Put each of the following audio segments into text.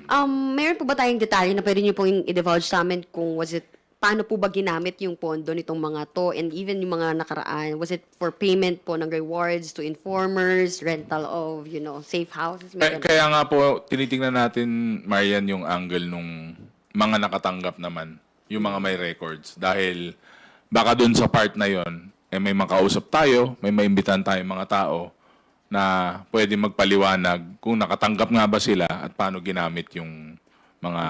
Meron po ba tayong detalye na pwede niyo pong i-divulge sa amin kung paano po ba ginamit yung pondo nitong mga to and even yung mga nakaraan? Was it for payment po ng rewards to informers, rental of, safe houses? May ganun. Kaya nga po, tinitingnan natin, Marian, yung angle nung mga nakatanggap naman, yung mga may records. Dahil baka dun sa part na yon, may makausap tayo, may maimbitahan tayong mga tao na pwede magpaliwanag kung nakatanggap nga ba sila at paano ginamit yung mga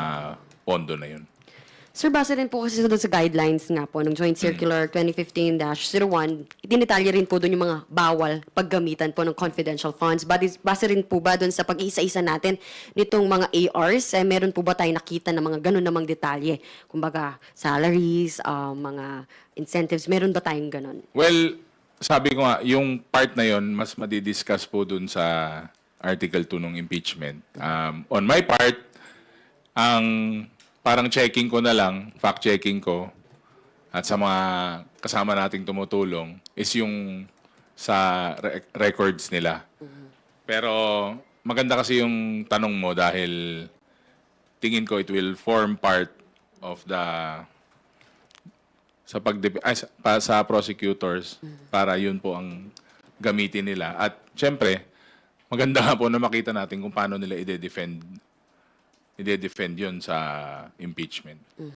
pondo na yun. Sir, base rin po kasi doon sa guidelines nga po ng Joint Circular 2015-01, dinitalye rin po doon yung mga bawal paggamitan po ng confidential funds. Base rin po ba doon sa pag-isa-isa natin nitong mga ARs, meron po ba tayo nakita na mga ganun namang detalye? Kumbaga, salaries, mga incentives, meron ba tayong ganun? Well, sabi ko nga, yung part na yon mas madidiscuss po dun sa Article 2 ng impeachment. On my part, ang parang checking ko na lang, fact-checking ko, at sa mga kasama nating tumutulong, is yung sa records nila. Pero maganda kasi yung tanong mo dahil tingin ko it will form part of the sa prosecutors para yun po ang gamitin nila. At syempre, maganda nga po na makita natin kung paano nila ide-defend yun sa impeachment.